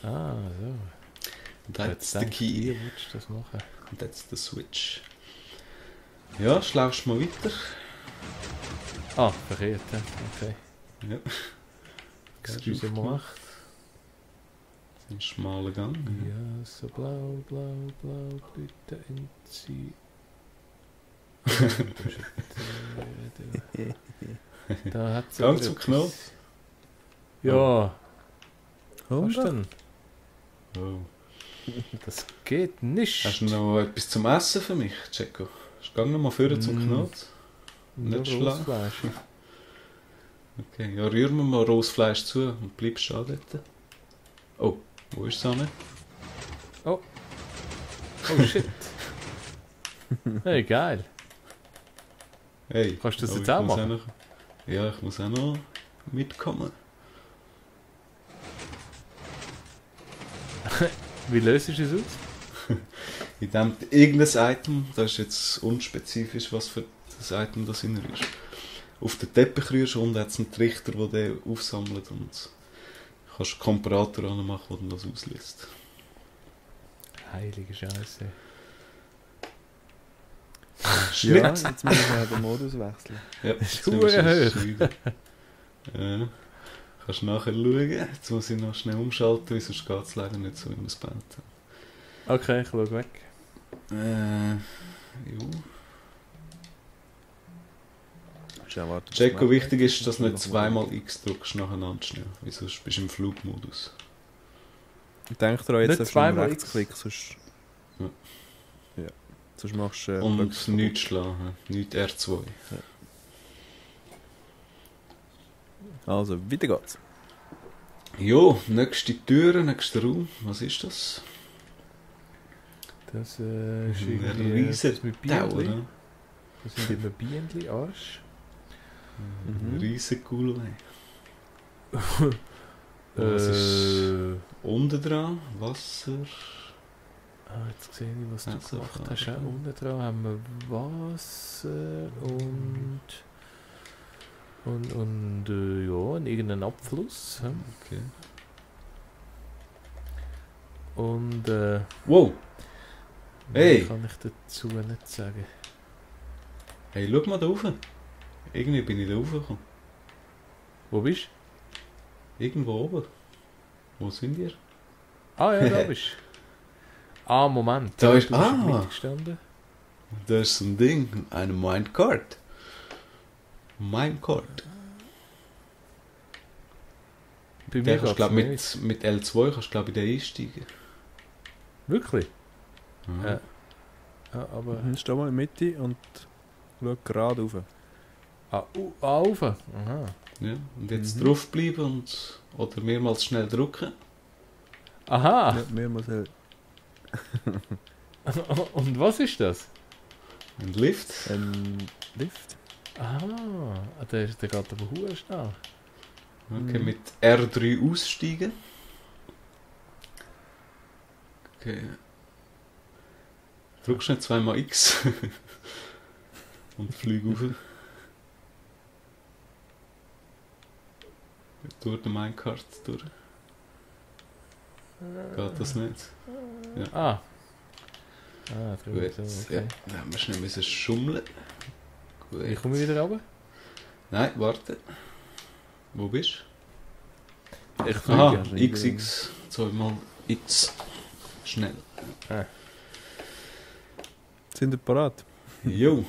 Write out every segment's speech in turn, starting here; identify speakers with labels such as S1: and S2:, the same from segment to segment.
S1: Ah, so.
S2: That's the key.
S1: Wie willst du das machen?
S2: That's the switch. Ja, schlaufst du mal weiter?
S1: Ah, verkehrt, ja. Okay.
S2: Ja.
S1: Excusez-moi.
S2: Ein schmaler Gang.
S1: Ja, so blau, blau, blau, bitte entziehen. Da hat sie
S2: Gang zum Knopf.
S1: Ja, was
S3: 100?
S1: denn?
S2: Oh.
S1: Das geht nicht.
S2: Hast du noch etwas zum Essen für mich, Ceko? Gang noch mal vorne zum Knopf.
S1: Nur
S2: nicht schlagen?
S1: Rostfleisch.
S2: Okay, ja, rühren wir mal rohes Fleisch zu und bleibst stehen dort. Oh, wo ist Sanne?
S1: Oh shit. Hey, geil.
S2: Hey.
S1: Kannst du das
S2: oh,
S1: jetzt
S2: ich
S1: auch
S2: muss
S1: machen?
S2: noch, ja, ich muss auch noch mitkommen.
S1: Wie löst du es aus?
S2: Indem du irgendein Item, das ist jetzt unspezifisch, was für das Item das in ist, auf den Teppich rührst und hat es einen Trichter, der den aufsammelt und kannst einen Komparator anmachen, der das auslöst.
S1: Heilige Scheiße.
S3: Ja, jetzt müssen wir den Modus wechseln.
S2: Ja,
S1: Das ist
S2: jetzt nehmen wir
S1: verdammt
S2: es wieder. Ja. Kannst nachher schauen. Jetzt muss ich noch schnell umschalten, weil sonst geht es leider nicht so, wie wir es gebaut haben.
S1: Okay, ich schau weg.
S2: Jo.
S3: Warte,
S2: Jacko, wichtig ist, dass du nicht zweimal X drückst nacheinander schnell, weil sonst bist du im Flugmodus.
S3: Denk daran, jetzt
S1: Nicht
S3: darfst du
S1: zweimal
S3: Rechtsklick, sonst...
S2: Ja.
S3: Ja. Sonst machst du...
S2: Und
S3: drückst du-
S2: nichts schlagen, nicht R2.
S3: Also, weiter geht's.
S2: Jo, nächste Tür, nächster Raum. Was ist das?
S1: Das ist
S2: Ein
S1: irgendwie
S2: riesen
S1: das mit
S2: Tower,
S1: Bienenli.
S2: ne?
S1: Das sind immer Bienenli, Arsch.
S2: Ein
S3: Mhm.
S2: riesen cool. Was ist unten dran? Wasser.
S1: Jetzt sehe ich, was du
S2: Also,
S1: gemacht hast.
S2: Farbe.
S1: Auch unten dran haben wir Wasser und ja, und irgendeinen Abfluss. hä?
S2: Okay.
S1: Und
S2: Wow! Hey!
S1: mehr kann ich dazu nicht sagen.
S2: Hey, schau mal da rauf. Irgendwie bin ich da raufgekommen.
S1: Wo bist du?
S2: Irgendwo oben. Wo sind wir?
S1: Ah ja, da bist du. Ah, Moment.
S2: Da ist-
S1: du bist
S2: ah.
S1: in der Mitte gestanden.
S2: Da ist so ein Ding. Eine Minecart. Minecart.
S1: Bei mir
S2: Der kannst,
S1: geht's
S2: glaub,
S1: nicht.
S2: mit L2 kannst du glaube ich da einsteigen.
S1: Wirklich?
S2: Mhm.
S1: Ja. Ja, aber...
S3: Mhm, steh mal in der Mitte und schau gerade rauf.
S1: Rauf. Aha.
S2: Ja. Und jetzt
S3: Mhm.
S2: draufbleiben und oder mehrmals schnell drücken.
S1: Aha.
S3: Ja, mehrmals
S1: Und was ist das?
S2: Ein Lift.
S3: ein Lift.
S1: Ah, der geht aber hure schnell.
S2: Okay,
S3: Mhm.
S2: mit R3 aussteigen. Okay. Drückst nicht zweimal X. Und flieg rauf. Durch den Minecart durch. Geht das nicht?
S1: Ah. Drüber
S2: Gut.
S1: so,
S2: Ja,
S1: okay.
S2: dann haben wir schnell müssen schummeln. Gut.
S1: Wie komme ich wieder runter?
S2: Nein, warte. Wo bist
S1: Ich
S2: du?
S1: fliege.
S2: Aha,
S3: also nicht,
S2: XX. Zweimal X. Schnell.
S3: Sind ihr parat?
S2: Jo.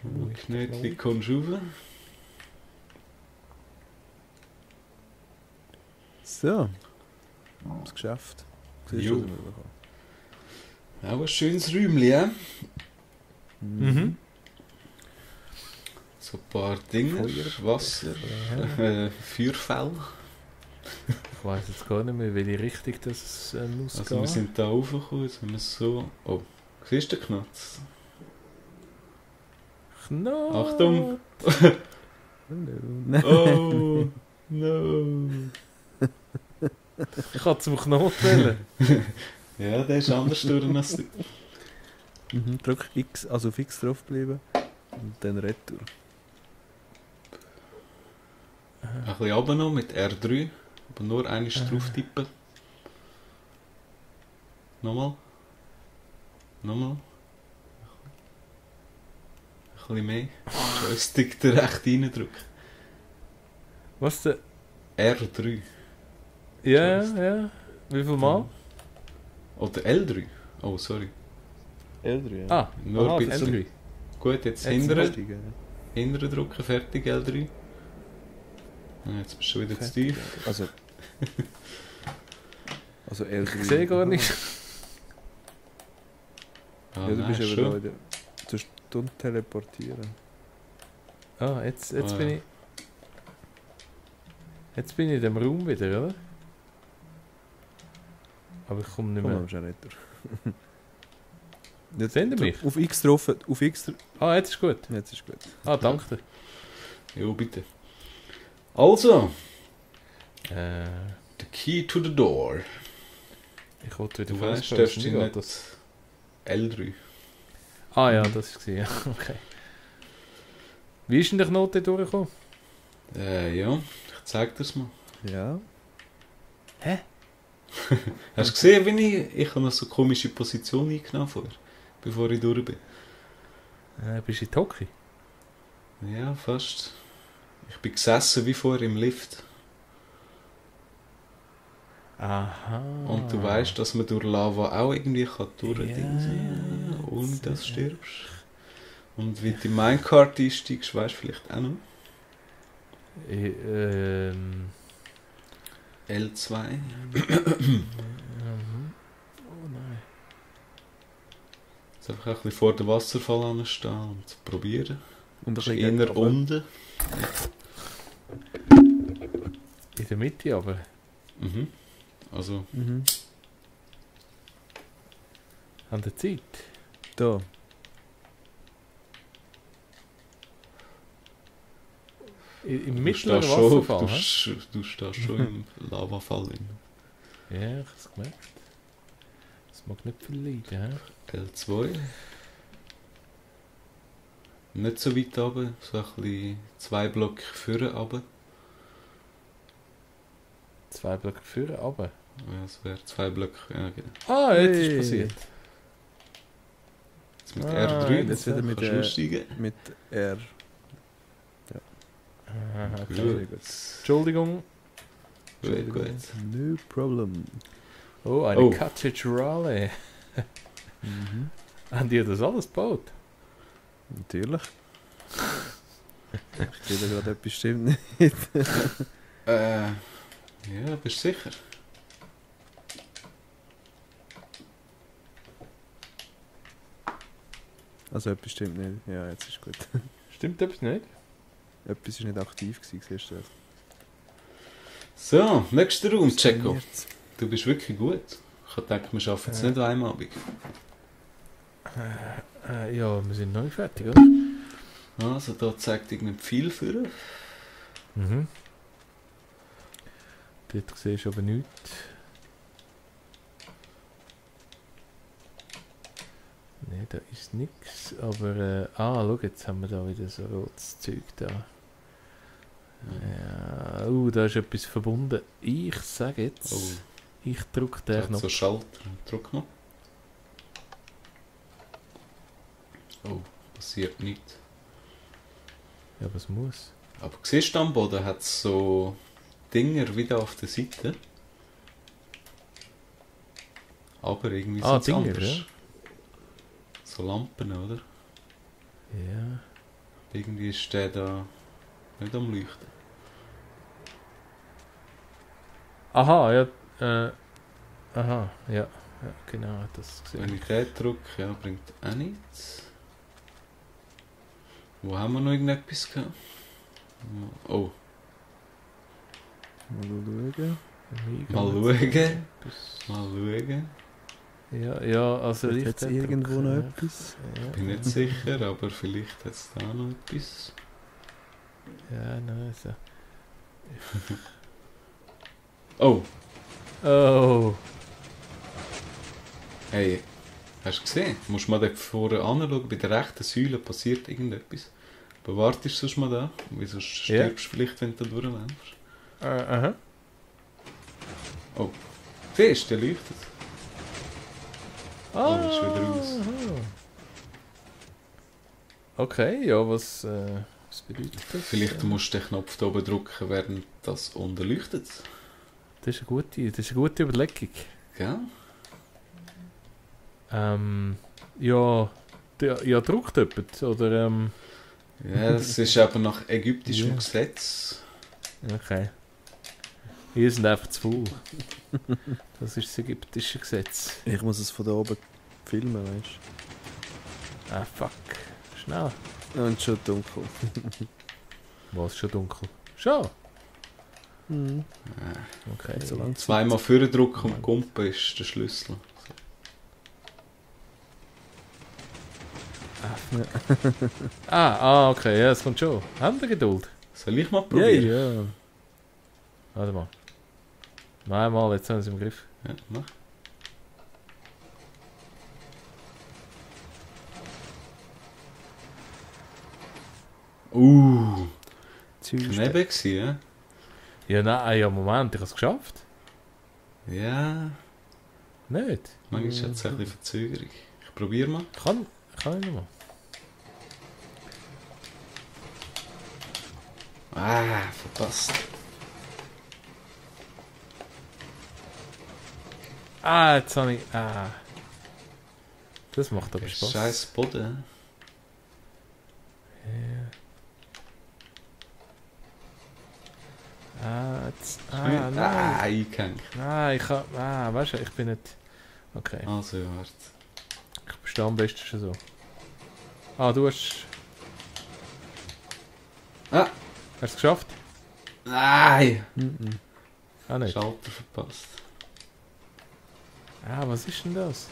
S1: Wo ist der
S2: Knötchen kommst du rauf.
S3: So. Das Geschäft. Siehst
S2: Jo.
S3: du, was wir bekommen?
S2: Auch ein schönes Räumchen, ja?
S1: Mhm.
S2: So ein paar Dinge. Wasser. Feuerfell.
S1: Ich weiß jetzt gar nicht mehr, welche Richtung das muss
S2: Also wir
S1: gehen.
S2: sind da raufgekommen, jetzt haben wir so... Oh, siehst du den Knopf?
S1: Knopf.
S2: Achtung!
S3: Hallo.
S2: Oh, no!
S1: Ich kann zum Knopf wählen.
S2: Ja, der ist anders durch als du.
S3: Mhm, drück X, also fix draufbleiben und dann Retour.
S2: Ein bisschen runter noch mit R3. Aber nur einmal drauf tippen. Nochmal. Nochmal. Ein bisschen mehr. Joystick da recht reindrücken.
S1: Was denn?
S2: R3.
S1: Ja, ja. Wie viel Mal?
S2: Oder L3. Oh, sorry.
S3: L3, ja.
S1: Ah,
S2: Nur
S1: aha,
S2: ein bisschen.
S1: L3.
S2: Gut, jetzt
S1: Jetzt
S2: hinteren drücken, fertig, L3. Ja, jetzt bist du wieder zu tief.
S3: Also L3.
S1: Ich sehe gar nicht.
S2: Ah,
S3: Ja, du bist
S2: nein,
S3: aber
S2: schon.
S3: da in der... Du Stunde teleportieren.
S1: Ah, jetzt
S2: Ah,
S1: bin
S2: ja.
S1: ich... Jetzt bin ich in dem Raum wieder, oder? Aber ich komme nicht
S3: Komm,
S1: mehr.
S3: am Generator.
S1: Sehen Sie mich?
S3: Auf X drauf, auf X drauf.
S1: Ah, jetzt ist gut.
S3: Jetzt ist gut.
S1: Ah, danke
S2: Jo, bitte. Also,
S1: dir.
S2: the key to the door.
S1: Ich wollte wieder
S2: Du weißt,
S1: First
S2: darfst
S1: Person,
S2: du
S1: wie
S2: nicht
S1: geht das?
S2: L3.
S1: Ah ja, das war ja. Okay. Wie ist denn der Knote durchgekommen?
S2: Ja, ich zeig dir's mal.
S3: Ja.
S2: Hast du gesehen, wie ich habe noch so eine komische Position eingenommen vorher, bevor ich durch bin?
S1: Bist du in Toki?
S2: Ja, fast. Ich bin gesessen wie vorher im Lift.
S1: Aha.
S2: Und du weißt, dass man durch Lava auch irgendwie kann durchdingsen,
S1: Ja,
S2: ohne dass du
S1: ja.
S2: stirbst. Und wie du in Minecart einsteigst, weißt du vielleicht auch noch. L2.
S1: Oh nein.
S2: Jetzt einfach ein bisschen vor dem Wasserfall anstehen und probieren.
S3: Und
S2: Das ist eher unten.
S1: In der Mitte aber.
S2: Mhm. Also,
S3: Mhm.
S1: An der Zeit.
S3: Da.
S1: Im
S2: du
S1: mittleren
S2: stehst schon,
S1: Wasserfall.
S2: du stehst schon im Lavafall drin.
S1: Ja, ich habe es gemerkt. Das mag nicht viel leiden. He?
S2: L2. Nicht so weit runter, so ein bisschen 2 Blöcke vorne runter.
S1: 2 Blöcke vorne, runter.
S2: Ja, es wäre 2 Blöcke, ja genau.
S1: Ah, jetzt ist
S3: Hey.
S1: passiert.
S2: Jetzt mit
S1: Ah,
S2: R3,
S3: jetzt wieder mit
S2: kannst du
S3: der-
S2: aussteigen.
S3: Mit R.
S1: Aha, okay.
S3: Sehr
S2: Gut.
S1: Entschuldigung.
S2: Gut, gut.
S3: No problem.
S1: Oh, eine
S2: Oh.
S1: Kathedrale.
S3: Mhm.
S1: Haben die das alles gebaut?
S3: Natürlich. Ich sehe da gerade etwas stimmt nicht.
S2: Ja, bist du sicher?
S3: Also etwas stimmt nicht. Ja, jetzt ist gut.
S1: Stimmt etwas nicht?
S3: Etwas ist nicht aktiv gewesen, siehst du das?
S2: So, nächster Raum, Checo.
S3: Funktioniert's?
S2: Du bist wirklich gut. Ich habe gedacht, wir schaffen es
S1: Ja.
S2: nicht an einem Abend.
S1: Ja, wir sind noch nicht fertig, oder?
S2: Also, da zeigt irgendein Pfeil für.
S1: Mhm. Dort siehst du aber nichts. Nein, da ist nichts. Aber, schau, jetzt haben wir da wieder so rotes Zeug da. Ja, da ist etwas verbunden. Ich sage jetzt,
S2: Oh,
S1: ich drücke
S2: da
S1: den
S2: hat
S1: Knopf.
S2: so Schalter. Drück mal. Oh, passiert nichts.
S1: Ja, was muss?
S2: Aber siehst du, am Boden hat es so Dinger wieder auf der Seite. Aber irgendwie
S1: Ah,
S2: sind's
S1: Dinger,
S2: anders.
S1: ja.
S2: So Lampen, oder?
S1: Ja.
S2: Irgendwie ist der da nicht am Leuchten.
S1: Aha, ja. Aha, ja. Ja, genau, das
S2: Wenn
S1: gesehen.
S2: ich den drücke, ja, bringt auch nichts. Wo haben wir noch irgendetwas gehabt? Oh,
S3: Mal schauen.
S2: mal schauen. Mal schauen.
S1: Ja, ja, also
S3: Vielleicht hat es irgendwo noch
S1: drücken.
S3: etwas.
S1: Ja.
S2: Bin nicht sicher, aber vielleicht hat es da noch etwas.
S1: Ja, nein, so.
S2: Oh,
S1: Oh,
S2: hey, hast du gesehen? Musst du mal da vorne anschauen, bei der rechten Säule passiert irgendetwas. Aber wartest du sonst mal da? Wieso stirbst du vielleicht, wenn du da durchläufst?
S1: Aha.
S2: Oh. Siehst du, der leuchtet.
S1: Ah,
S2: ist wieder aus.
S1: aha. Okay, ja, was bedeutet das?
S2: Vielleicht musst du den Knopf da oben drücken, während das unten leuchtet.
S1: Das ist eine gute Überlegung.
S2: Gell?
S1: Ja, ja, druckt jemand, oder,
S2: Ja, es ist aber nach ägyptischem
S1: Ja.
S2: Gesetz.
S1: okay. Wir sind einfach zu faul. Das ist das ägyptische Gesetz.
S3: Ich muss es von da oben filmen, weißt
S1: Ah, fuck. Schnell.
S3: du? Und schon dunkel.
S1: Was, schon dunkel? Schon?
S3: Mhm.
S1: Okay.
S3: So lang
S2: Zweimal vordrücken und kumpen ist der Schlüssel.
S1: Okay, ja, es kommt schon. Haben wir Geduld?
S2: Soll ich mal
S3: Ja,
S2: probieren?
S3: ja.
S1: Warte mal. Nein, mal, jetzt haben sie im Griff.
S2: Ja, mach. Knebel gewesen, ja?
S1: Ja, nein, ja, Moment, ich habe es geschafft.
S2: Ja,
S1: Nicht?
S2: manchmal hat es ein bisschen Verzögerung. Ich probiere mal.
S1: Kann ich nicht mal.
S2: Verpasst.
S1: Jetzt habe ich... Das macht aber
S2: Das ist
S1: Spaß.
S2: scheiß Boden.
S1: Nein.
S2: Eingehängt.
S1: Nein, ich kann... weißt du, ich bin nicht... Okay.
S2: Also, ja, warte.
S1: Ich verstehe am besten schon so. Du hast...
S2: Ah!
S1: Hast du es geschafft?
S2: Nein!
S3: Mhm.
S1: Nicht?
S2: Schalter verpasst.
S1: Was ist denn das?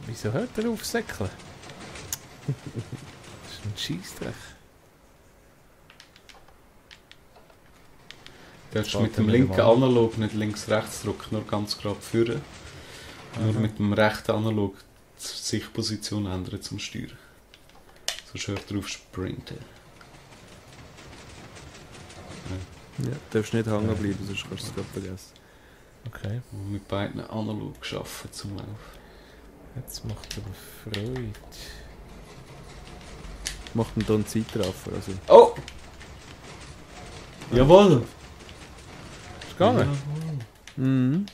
S1: Wieso hört er auf säckeln? Das ist ein Scheissdreck.
S2: Du darfst
S1: Warte
S2: mit dem
S1: mal.
S2: linken Analog nicht links-rechts drücken, nur ganz gerade führen. Nur mit dem rechten Analog die Sichtposition ändern zum Steuern. Sonst hört er auf Sprinten.
S3: Ja, du darfst nicht hängen bleiben, sonst kannst du es gerade vergessen.
S1: Okay,
S2: Und mit beiden Analog arbeiten zum Laufen.
S1: jetzt macht es aber Freude.
S3: Macht ihn da einen Zeitraffer, also...
S2: Oh! Jawohl!
S1: Ist gegangen?
S3: Mhm.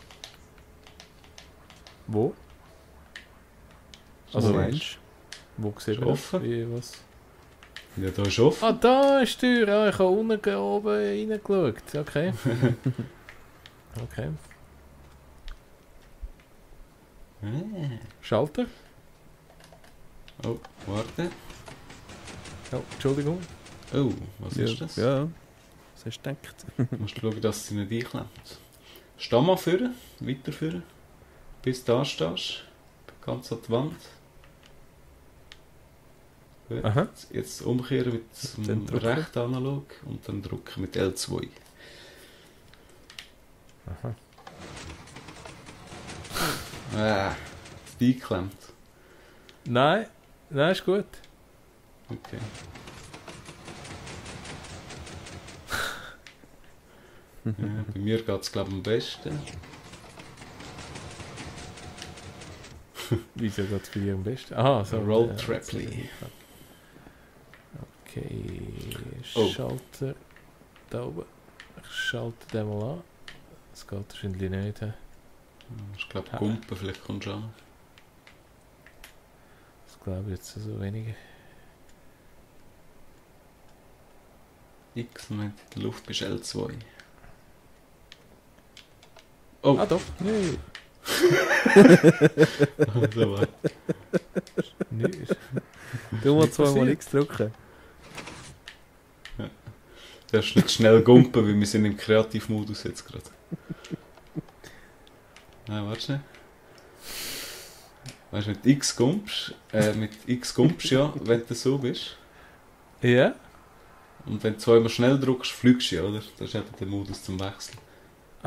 S1: Wo?
S3: Also,
S1: Also,
S3: meinst
S1: wo sieht
S2: Ist
S1: man das?
S2: offen.
S1: Wie, was?
S2: Ja, da ist offen.
S1: Da ist die Tür. Ich habe unten oben reingeschaut. Okay. Okay. Schalter.
S2: Oh, warte.
S1: Oh, Entschuldigung.
S2: Oh, was
S3: du?
S2: ist das?
S3: Ja, was hast du gedacht?
S2: Du musst schauen, dass sie nicht einklemmt. Steh mal führen, weiter führen. Bis da stehst. Ganz an die Wand. Gut.
S1: Aha.
S2: Jetzt umkehren mit
S3: Dann
S2: dem
S3: drücken.
S2: rechten Analog und dann drücken mit L2.
S1: Aha.
S2: Die einklemmt.
S1: Nein, ist gut.
S2: Okay. Ja, bei mir geht es glaube ich am besten.
S1: Wieso geht es bei dir am besten? Aha, so.
S2: Roll
S1: ja,
S2: Trapley.
S1: Okay,
S2: Oh.
S1: Schalter. Da oben. Ich schalte den mal an. Das geht wahrscheinlich nicht. He?
S2: Ich glaube Gumpen, vielleicht kommst du an.
S1: Das glaube ich jetzt so weniger.
S2: X und wenn du in der Luft bist, L2. Oh!
S1: Doch. Nee.
S2: So weit.
S1: Nicht.
S3: Du musst
S1: nicht
S3: zweimal
S1: passiert.
S3: X drücken.
S2: Du darfst nicht schnell gumpen, weil wir sind im Kreativmodus jetzt gerade. Nein, warte schnell. Weißt du, mit X gumpst, ja, wenn du so bist.
S1: Ja?
S2: Und wenn du zweimal schnell drückst, fliegst du ja, oder? Das ist eben der Modus zum Wechseln.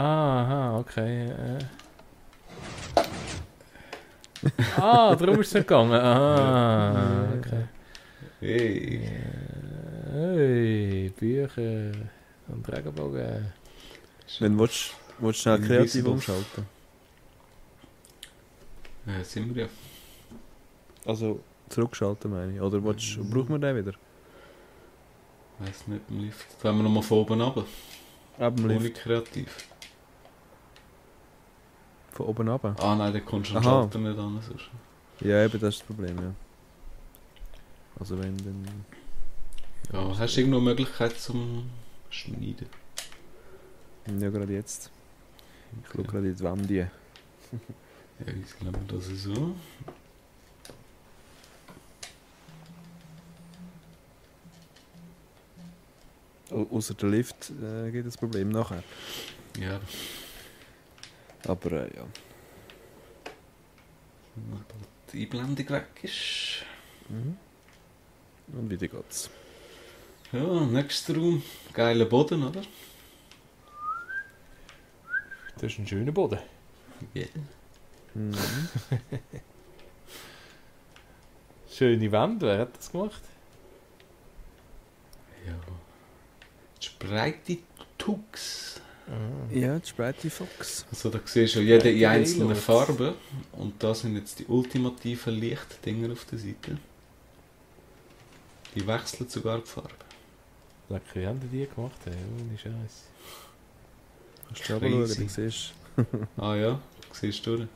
S1: Aha, okay. Darum ist es nicht gegangen. Ah, okay.
S2: Hey.
S1: Hey, Bücher und Regenbogen.
S3: Wenn du willst schnell kreativ
S2: Invisible.
S3: umschalten.
S2: Sind wir ja.
S3: Also zurückschalten meine ich. Oder brauchen wir den wieder?
S2: Weiss nicht, im Lift. Wenn wir nochmal von oben runter.
S3: Ab dem
S2: Ohne
S3: Lift.
S2: kreativ.
S3: Von oben runter.
S2: Ah nein, der kommst du den
S3: Aha.
S2: Schalter nicht an. Sonst.
S3: Ja, eben, das ist das Problem, ja. Also wenn dann...
S2: Ja, hast du irgendwo eine Möglichkeit zum Schneiden?
S3: Ja, gerade jetzt. Ich schaue gerade in die Wand hier.
S2: Ja, ich glaube das ist so.
S3: Außer der Lift gibt es Problem nachher.
S2: Ja,
S3: Aber ja.
S2: wenn die Einblendung weg ist.
S3: Und wieder geht's.
S2: Ja, nächster Raum. Geiler Boden, oder?
S1: Das ist ein schöner Boden.
S2: Yeah.
S3: Mhm.
S1: Schöne Wände, wer hat das gemacht?
S2: Ja. Spreite Tux.
S3: Ja, die Sprite Fox.
S2: Also da siehst du jede in
S1: Spreite
S2: einzelnen
S1: Wayloads.
S2: Farben. Und da sind jetzt die ultimativen Lichtdinger auf der Seite. Die wechseln sogar die Farbe.
S1: Lecker, wie haben die gemacht? Hey, ohne Scheiß.
S3: Kannst du aber schauen,
S2: Crazy.
S3: du siehst.
S2: Ah ja, siehst du?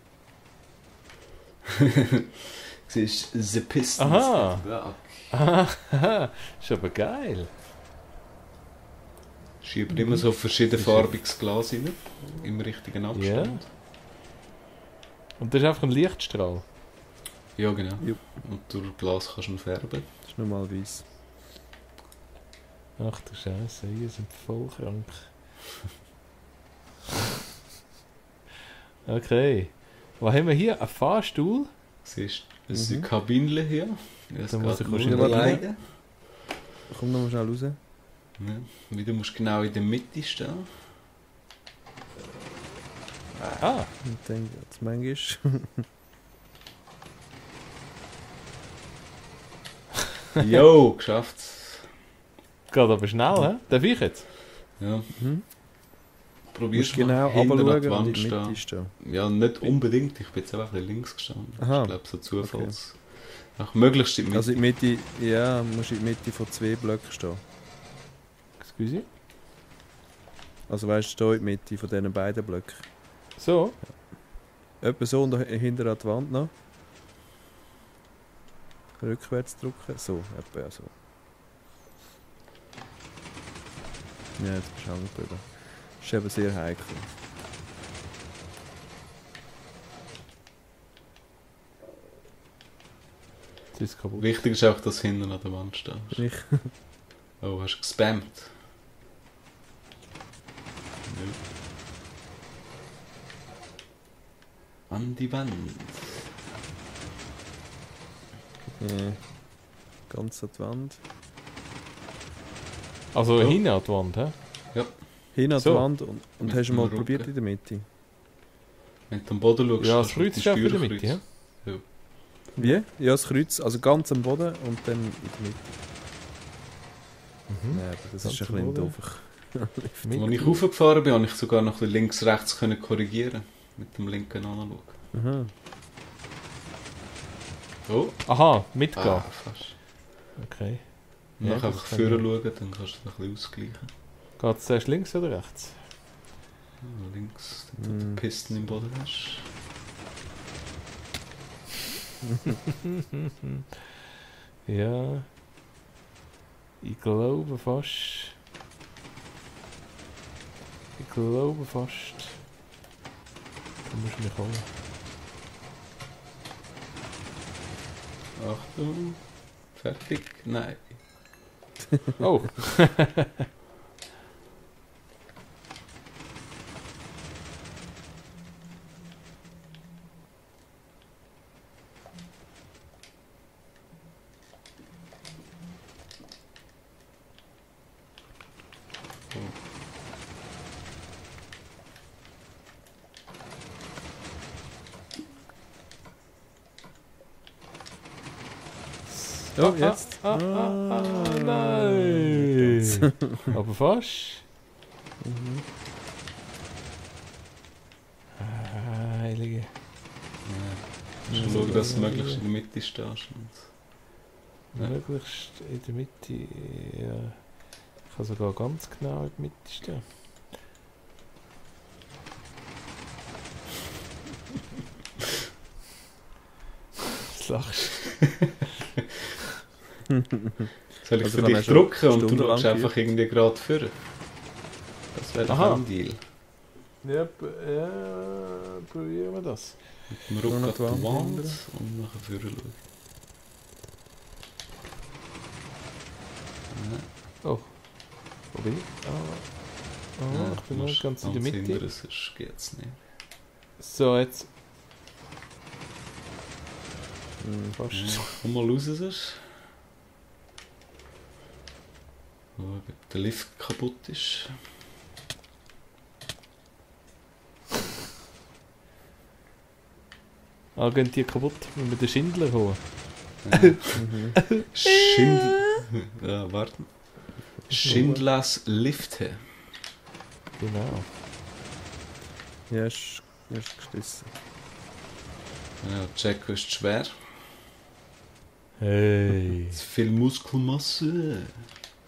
S2: Siehst The Pistons.
S1: Aha.
S2: Ja,
S1: Aha, ist aber geil.
S2: schiebt immer so verschiedenfarbiges Glas rein. Im richtigen Abstand.
S1: Und das ist einfach ein Lichtstrahl.
S2: Ja, genau.
S3: Jupp.
S2: Und durch Glas kannst du ihn färben.
S3: Das ist normal weiss.
S1: Ach du Scheiße, hier sind voll krank. Okay. Was haben wir hier? Ein Fahrstuhl?
S2: Siehst du, es ist eine Kabine hier. Ja, es
S1: Da muss
S2: geht
S1: ich
S2: nur
S1: wahrscheinlich-
S2: alleine.
S3: Komm noch mal schnell raus.
S2: Ja. Wieder musst du genau in der Mitte stehen.
S1: Ah,
S3: Und dann geht's manchmal.
S2: Jo, geschafft.
S1: geht aber schnell, hä? Darf ich jetzt?
S2: Ja.
S3: Mhm.
S2: Probierst
S3: Musst genau
S2: hinten an die
S3: runterschauen und
S2: Wand
S3: in die Mitte
S2: stehen.
S3: stehen.
S2: Ja, nicht unbedingt. Ich bin jetzt einfach ein bisschen links gestanden.
S3: Aha.
S2: Ich glaube, so Zufalls. Ach, möglichst in die Mitte.
S3: Also in die Mitte, ja, musst in die Mitte von 2 Blöcken stehen.
S1: Excuse?
S3: Also weißt du, hier in die Mitte von diesen beiden Blöcken.
S1: So?
S3: Etwa so und hinter an die Wand noch. Rückwärts drücken. So, etwa so. Ja, jetzt bist du auch nicht drüber. Das ist eben sehr heikel.
S1: Jetzt ist es kaputt.
S2: Wichtig ist auch, dass du hinten an der Wand stehst.
S3: Bin ich?
S2: Oh, hast du gespammt? Ja. An die Wand.
S3: Ganz an die Wand.
S1: Also
S2: So.
S1: hinten an die Wand, hä?
S3: Hin an die
S1: So.
S3: Wand und
S2: Mit
S3: hast du
S2: dem
S3: mal
S2: Rücken.
S3: probiert in der Mitte?
S2: Wenn du am Boden schaust,
S1: Ja,
S2: hast
S1: das
S2: du
S1: Kreuz
S2: die
S1: ist auch in der Mitte,
S2: Steuerkreuz.
S1: hä?
S3: Wie? Ja, das Kreuz, also ganz am Boden und dann in der Mitte. Nein, aber das
S1: Ganz
S3: ist ein
S1: am
S3: bisschen
S1: Boden.
S3: doof.
S2: Als ich hochgefahren bin, konnte ich sogar noch ein bisschen links-rechts korrigieren. Mit dem linken Analog.
S3: Aha.
S2: Oh,
S1: Aha, mitgehen.
S2: fast.
S1: Okay.
S2: Und
S1: Ja,
S2: dann
S1: das
S2: einfach
S1: kann
S2: vorne
S1: ich.
S2: schauen, dann kannst du es ein bisschen ausgleichen.
S1: Geht es zuerst links oder rechts?
S2: Ja, links, dort wo du
S3: Mm.
S2: die Pisten im Boden hast.
S1: Ja. Ich glaube fast. Ich glaube fast. Da musst du mich holen.
S2: Achtung. Fertig? Nein.
S1: Oh!
S3: Oh, jetzt.
S1: Nein! Aber fast. Heilige.
S2: Ja. Schau, dass du möglichst in der Mitte stehst. Ja.
S1: Möglichst in der Mitte. Ja. Ich kann sogar ganz genau in der Mitte stehen. Was lachst
S2: Soll ich
S3: Also
S2: für
S3: kann er
S2: dich
S3: schon
S2: drucken und du
S3: stundenlang
S2: schaust einfach irgendwie gerade vor? Das wäre
S1: Aha.
S2: doch ein Deal.
S1: du? Ja, probieren wir das.
S2: Mit dem
S3: Nur
S2: Ruck
S3: noch
S2: an
S3: die
S2: die
S3: Wand
S2: Wand
S3: ändern.
S2: und nachher vorne schauen.
S1: Oh. Wo bin ich?
S2: Ja,
S1: Ich bin noch ganz in der Mitte.
S2: Hinten, sonst geht's nicht.
S1: So, jetzt. Fast.
S2: Ja, komm mal raus, sonst. Schauen, ob der Lift kaputt ist.
S1: Gehen die kaputt, wenn wir den Schindler holen?
S2: Ja, warten. Schindlers Lifte.
S1: Genau.
S3: Ja, ist gestissen.
S2: Ja, Jacko ist schwer.
S1: Hey.
S2: Zu viel Muskelmasse.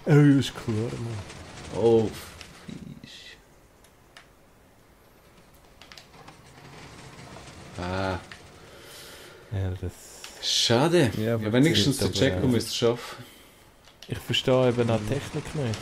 S1: Oh, ist klar, Mann.
S2: Oh, fies. Ah,
S1: Ja, das...
S2: schade.
S3: Ja,
S2: Ja, wenigstens der
S1: funktioniert,
S2: Jacko
S1: aber,
S2: müsste es schaffen.
S1: Ich verstehe eben auch die Technik nicht.